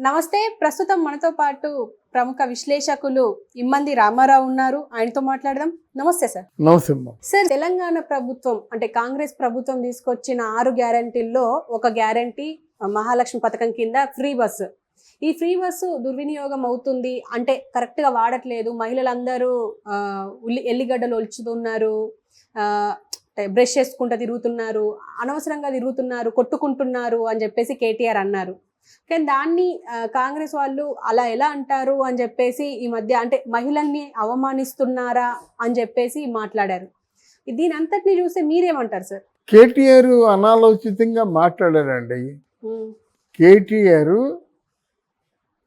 నమస్తే. ప్రస్తుతం మనతో పాటు ప్రముఖ విశ్లేషకులు ఇమ్మంది రామారావు ఉన్నారు. ఆయనతో మాట్లాడదాం. నమస్తే సార్. నమస్తే. సార్, తెలంగాణ ప్రభుత్వం అంటే కాంగ్రెస్ ప్రభుత్వం తీసుకొచ్చిన 6 గ్యారంటీల్లో ఒక గ్యారంటీ మహాలక్ష్మి పథకం కింద ఫ్రీ బస్సు. ఈ ఫ్రీ బస్సు దుర్వినియోగం అవుతుంది అంటే కరెక్ట్ గా వాడట్లేదు. మహిళలందరూ ఎల్లిగడ్డలు ఒలుచుతున్నారు, బ్రష్ చేసుకుంటూ తిరుగుతున్నారు, అనవసరంగా తిరుగుతున్నారు, కొట్టుకుంటున్నారు అని చెప్పేసి కేటీఆర్ అన్నారు. కానీ దాన్ని కాంగ్రెస్ వాళ్ళు అలా ఎలా అంటారు అని చెప్పేసి ఈ మధ్య అంటే మహిళల్ని అవమానిస్తున్నారా అని చెప్పేసి మాట్లాడారు. దీని అంతటిని చూస్తే మీరేమంటారు సార్? కేటీఆర్ అనాలోచితంగా మాట్లాడారండి. కేటీఆర్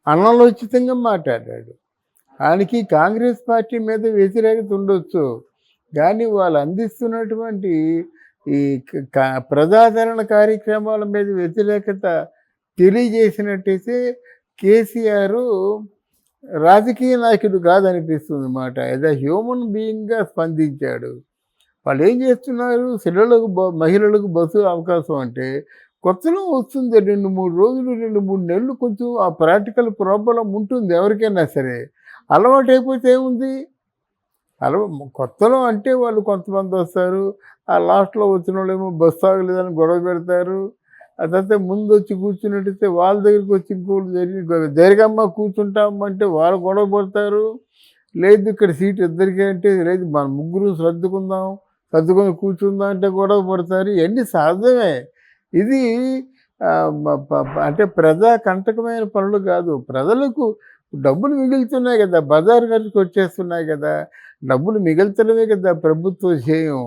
అనాలోచితంగా మాట్లాడాడు. ఆయనకి కాంగ్రెస్ పార్టీ మీద వ్యతిరేకత ఉండొచ్చు, కానీ వాళ్ళు అందిస్తున్నటువంటి ఈ ప్రజాదరణ కార్యక్రమాల మీద వ్యతిరేకత తెలియజేసినట్టయితే కేసీఆర్ రాజకీయ నాయకుడు కాదనిపిస్తుంది అన్నమాట. ఏదో హ్యూమన్ బీయింగ్గా స్పందించాడు. వాళ్ళు ఏం చేస్తున్నారు, మహిళలకు బస్సు అవకాశం అంటే కొత్తలో వస్తుంది 2-3 రోజులు 2-3 నెలలు కొంచెం ఆ ప్రాక్టికల్ ప్రాబ్లం ఉంటుంది ఎవరికైనా సరే. అలవాటు అయిపోతే ఏముంది, కొత్తలో అంటే వాళ్ళు కొంతమంది వస్తారు, ఆ లాస్ట్లో వచ్చిన వాళ్ళు ఏమో బస్సు ఆగలేదని గొడవ పెడతారు. ఆ తర్వాత ముందు వచ్చి కూర్చున్నట్టయితే వాళ్ళ దగ్గరికి వచ్చి ఇంకోటి జరిగమ్మ కూర్చుంటామంటే వాళ్ళు గొడవ పడతారు. లేదు ఇక్కడ సీట్ ఇద్దరికీ అంటే లేదు మన ముగ్గురు సర్దుకొని కూర్చుందాం అంటే గొడవ పడతారు. ఇవన్నీ సహజమే. ఇది అంటే ప్రజా కంటకమైన పనులు కాదు. ప్రజలకు డబ్బులు మిగులుతున్నాయి కదా, బజారు ఖర్చుకు వచ్చేస్తున్నాయి కదా, డబ్బులు మిగులుతడమే కదా ప్రభుత్వ ధ్యేయం.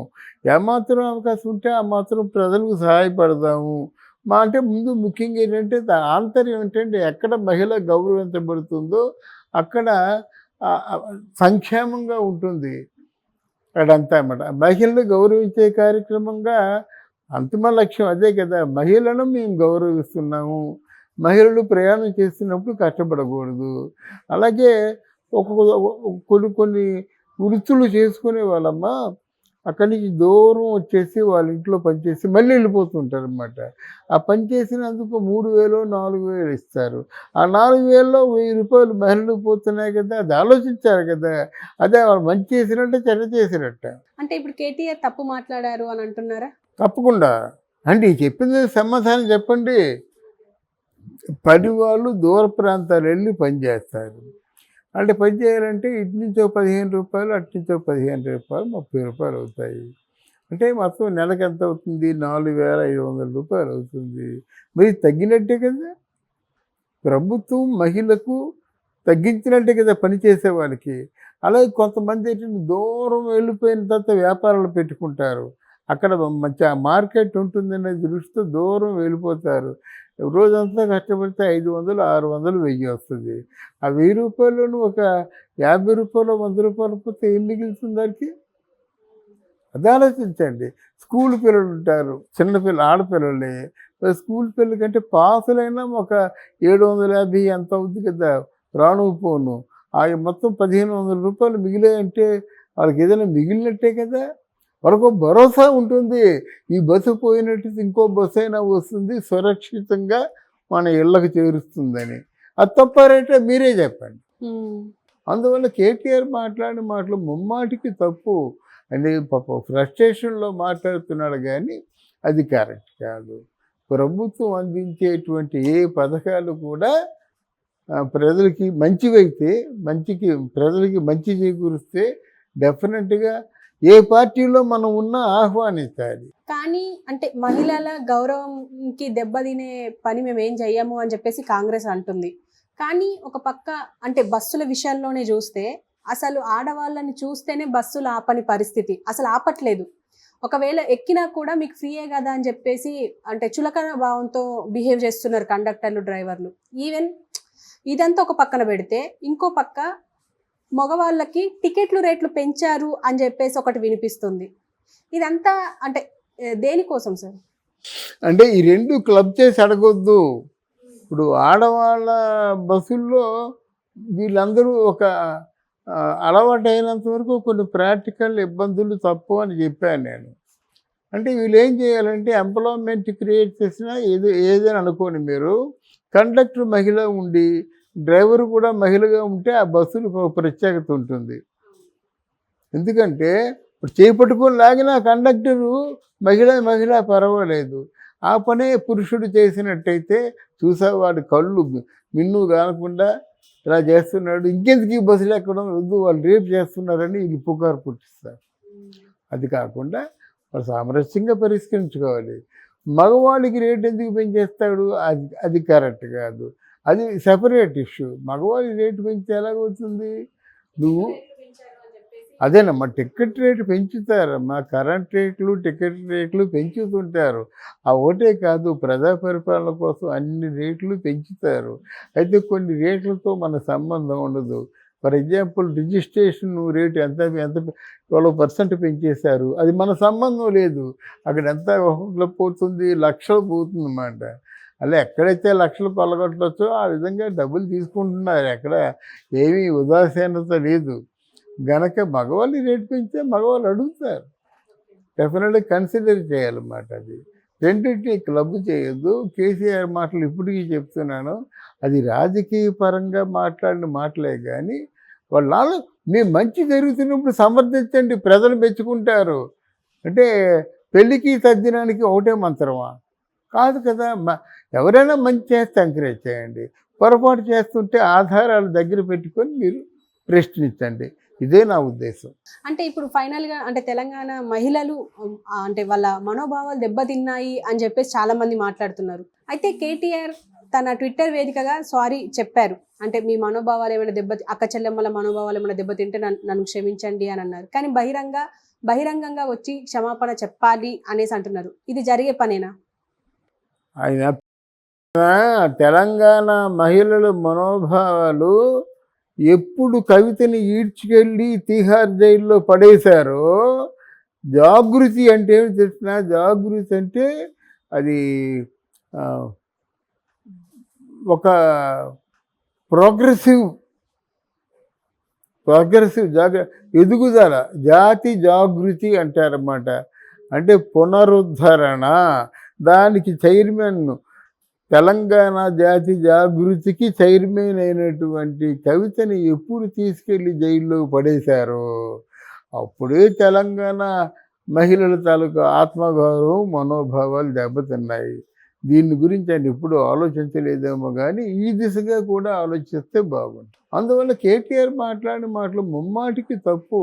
ఏమాత్రం అవకాశం ఉంటే ఆ మాత్రం ప్రజలకు సహాయపడదాము. అంటే ముందు ముఖ్యంగా ఏంటంటే ఆంతర్యం ఏంటంటే ఎక్కడ మహిళ గౌరవించబడుతుందో అక్కడ సంక్షేమంగా ఉంటుంది. అక్కడంతా అన్నమాట. మహిళలు గౌరవించే కార్యక్రమంగా అంతిమ లక్ష్యం అదే కదా. మహిళలను మేము గౌరవిస్తున్నాము, మహిళలు ప్రయాణం చేస్తున్నప్పుడు కష్టపడకూడదు. అలాగే కొన్ని వృత్తులు చేసుకునే వాళ్ళమ్మ అక్కడి నుంచి దూరం వచ్చేసి వాళ్ళ ఇంట్లో పనిచేసి మళ్ళీ వెళ్ళిపోతుంటారు అన్నమాట. ఆ పని చేసినందుకు 3,000 4,000 ఇస్తారు. ఆ 4,000లో 1,000 రూపాయలు మహిళలకు పోతున్నాయి కదా, అది ఆలోచించారు కదా. అదే వాళ్ళు మంచి చేసినట్టే చెడ్డ చేసినట్ట. అంటే ఇప్పుడు కేటీఆర్ తప్పు మాట్లాడారు అని అంటున్నారా? తప్పకుండా. అంటే చెప్పింది సమాధానం చెప్పండి. పని వాళ్ళు దూర ప్రాంతాలు వెళ్ళి పనిచేస్తారు. అంటే పని చేయాలంటే ఇటు నుంచో 15 రూపాయలు, అటు నుంచో 15 రూపాయలు, 30 రూపాయలు అవుతాయి. అంటే మొత్తం నెలకు ఎంత అవుతుంది, 4,500 రూపాయలు అవుతుంది. మరి తగ్గినట్టే కదా. ప్రభుత్వం మహిళకు తగ్గించినట్టే కదా పనిచేసే వాళ్ళకి. అలాగే కొంతమంది ఏంటంటే దూరం వెళ్ళిపోయిన తర్వాత వ్యాపారాలు పెట్టుకుంటారు. అక్కడ మంచి మార్కెట్ ఉంటుందనే దృష్టితో దూరం వెళ్ళిపోతారు. రోజంతా కష్టపడితే 500, 600, 1000 వస్తుంది. ఆ 1000 రూపాయలను ఒక 50 రూపాయలు, 100 రూపాయలు పోతే ఏం మిగులుతుంది దానికి? అది ఆలోచించండి. స్కూల్ పిల్లలు ఉంటారు, ఆడపిల్లలే. స్కూల్ పిల్లల కంటే పాసులైనా ఒక 750 ఎంత అవుతుంది కదా రాను పోను. ఆ మొత్తం 1,500 రూపాయలు మిగిలాయంటే వాళ్ళకి ఏదైనా మిగిలినట్టే కదా. వాళ్ళకు భరోసా ఉంటుంది, ఈ బస్సు పోయినట్టు ఇంకో బస్సు అయినా వస్తుంది, సురక్షితంగా మన ఇళ్ళకు చేరుస్తుందని. అది తప్పారంటే మీరే చెప్పండి. అందువల్ల కేటీఆర్ మాట్లాడిన మాటలు ముమ్మాటికి తప్పు అని ఫ్రస్ట్రేషన్లో మాట్లాడుతున్నాడు, కానీ అది కరెక్ట్ కాదు. ప్రభుత్వం అందించేటువంటి ఏ పథకాలు కూడా ప్రజలకి మంచివైతే ప్రజలకి మంచి చేకూరిస్తే డెఫినెట్గా ఏ పార్టీలో మనం ఉన్నా ఆహ్వానించాలి. కానీ అంటే మహిళల గౌరవంకి దెబ్బతినే పని మేము ఏం చెయ్యము అని చెప్పేసి కాంగ్రెస్ అంటుంది. కానీ ఒక పక్క అంటే బస్సుల విషయంలోనే చూస్తే అసలు ఆడవాళ్ళని చూస్తేనే బస్సులు ఆపని పరిస్థితి, అసలు ఆపట్లేదు. ఒకవేళ ఎక్కినా కూడా మీకు ఫ్రీయే కదా అని చెప్పేసి అంటే చులకన భావంతో బిహేవ్ చేస్తున్నారు కండక్టర్లు, డ్రైవర్లు. ఈవెన్ ఇదంతా ఒక పక్కన పెడితే ఇంకో పక్క మగవాళ్ళకి టికెట్లు రేట్లు పెంచారు అని చెప్పేసి ఒకటి వినిపిస్తుంది. ఇదంతా అంటే దేనికోసం సార్? అంటే ఈ రెండు క్లబ్ చేసి అడగొద్దు. ఇప్పుడు ఆడవాళ్ళ బస్సుల్లో వీళ్ళందరూ ఒక అలవాటు అయినంత వరకు కొన్ని ప్రాక్టికల్ ఇబ్బందులు తప్పు అని చెప్పాను నేను. అంటే వీళ్ళు ఏం చేయాలంటే ఎంప్లాయ్మెంట్ క్రియేట్ చేసినా ఏదైనా అనుకోండి మీరు, కండక్టర్ మహిళ ఉండి డ్రైవర్ కూడా మహిళగా ఉంటే ఆ బస్సులకు ఒక ప్రత్యేకత ఉంటుంది. ఎందుకంటే ఇప్పుడు చేపట్టుకొని లాగిన కండక్టరు మహిళ పర్వాలేదు. ఆ పనే పురుషుడు చేసినట్టయితే వాడి కళ్ళు మిన్ను కానకుండా ఇలా చేస్తున్నాడు, ఇంకెందుకు ఈ బస్సులు ఎక్కడం వద్దు, వాళ్ళు రేపు చేస్తున్నారని వీళ్ళు పుకారు పుట్టిస్తారు. అది కాకుండా వాళ్ళు సామరస్యంగా పరిష్కరించుకోవాలి. మగవాళ్ళకి రేటు ఎందుకు పెంచేస్తాడు, అది కరెక్ట్ కాదు. అది సెపరేట్ ఇష్యూ. మగవాళ్ళకి రేటు పెంచితే ఎలాగవుతుంది? నువ్వు అదేనమ్మా, టికెట్ రేటు పెంచుతారమ్మా, కరెంట్ రేట్లు టికెట్ రేట్లు పెంచుతుంటారు. ఆ ఒకటే కాదు, ప్రజా పరిపాలన కోసం అన్ని రేట్లు పెంచుతారు. అయితే కొన్ని రేట్లతో మన సంబంధం ఉండదు. ఫర్ ఎగ్జాంపుల్ రిజిస్ట్రేషన్ రేటు ఎంత 12% పెంచేశారు, అది మన సంబంధం లేదు. అక్కడ ఎంత పోతుంది, లక్షలు పోతుంది అన్నమాట. అలా ఎక్కడైతే లక్షలు కొల్లగొట్టవచ్చో ఆ విధంగా డబ్బులు తీసుకుంటున్నారు. ఎక్కడ ఏమీ ఉదాసీనత లేదు. గనక మగవాళ్ళు రేటు పెంచితే మగవాళ్ళు అడుగుతారు, డెఫినెట్గా కన్సిడర్ చేయాలన్నమాట. అది రెండింటినీ క్లబ్ చేయొద్దు. కేసీఆర్ మాటలు ఇప్పటికీ చెప్తున్నాను, అది రాజకీయ పరంగా మాట్లాడిన మాటలే కానీ వాళ్ళు మీ మంచి జరుగుతున్నప్పుడు సమర్థించండి, ప్రజలు మెచ్చుకుంటారు. అంటే పెళ్ళికి తద్దినానికి ఒకటే మంత్రమా? కాదు కదా. ఎవరైనా మంచి చేస్తే ఎంకరేజ్ చేయండి, పొరపాటు చేస్తుంటే ఆధారాలు దగ్గర పెట్టుకొని మీరు ప్రశ్నించండి. ఇదే నా ఉద్దేశం. అంటే ఇప్పుడు ఫైనల్గా అంటే తెలంగాణ మహిళలు అంటే వాళ్ళ మనోభావాలు దెబ్బతిన్నాయి అని చెప్పేసి చాలా మంది మాట్లాడుతున్నారు. అయితే కేటీఆర్ తన ట్విట్టర్ వేదికగా సారీ చెప్పారు. అంటే మీ మనోభావాలు ఏమైనా అక్క చెల్లెమ్మల మనోభావాలు ఏమైనా దెబ్బతింటే నన్ను క్షమించండి అని అన్నారు. కానీ బహిరంగంగా వచ్చి క్షమాపణ చెప్పాలి అనేసి అంటున్నారు. ఇది జరిగే పనేనా? ఆయన తెలంగాణ మహిళల మనోభావాలు ఎప్పుడు కవితని ఈడ్చుకెళ్ళి తీహార్ జైల్లో పడేశారో, జాగృతి అంటే ఏమి తెలిసిన, జాగృతి అంటే అది ఒక ప్రోగ్రెసివ్ ఎదుగుదల, జాతి జాగృతి అంటారన్నమాట. అంటే పునరుద్ధరణ. దానికి చైర్మన్, తెలంగాణ జాతి జాగృతికి చైర్మన్ అయినటువంటి కవితని ఎప్పుడు తీసుకెళ్ళి జైల్లో పడేశారో అప్పుడే తెలంగాణ మహిళల తాలూకు ఆత్మగౌరవం, మనోభావాలు దెబ్బతిన్నాయి. దీని గురించి ఆయన ఎప్పుడు ఆలోచించలేదేమో కానీ ఈ దిశగా కూడా ఆలోచిస్తే బాగుంటుంది. అందువల్ల కేటీఆర్ మాట్లాడిన మాటలు ముమ్మాటికి తప్పు.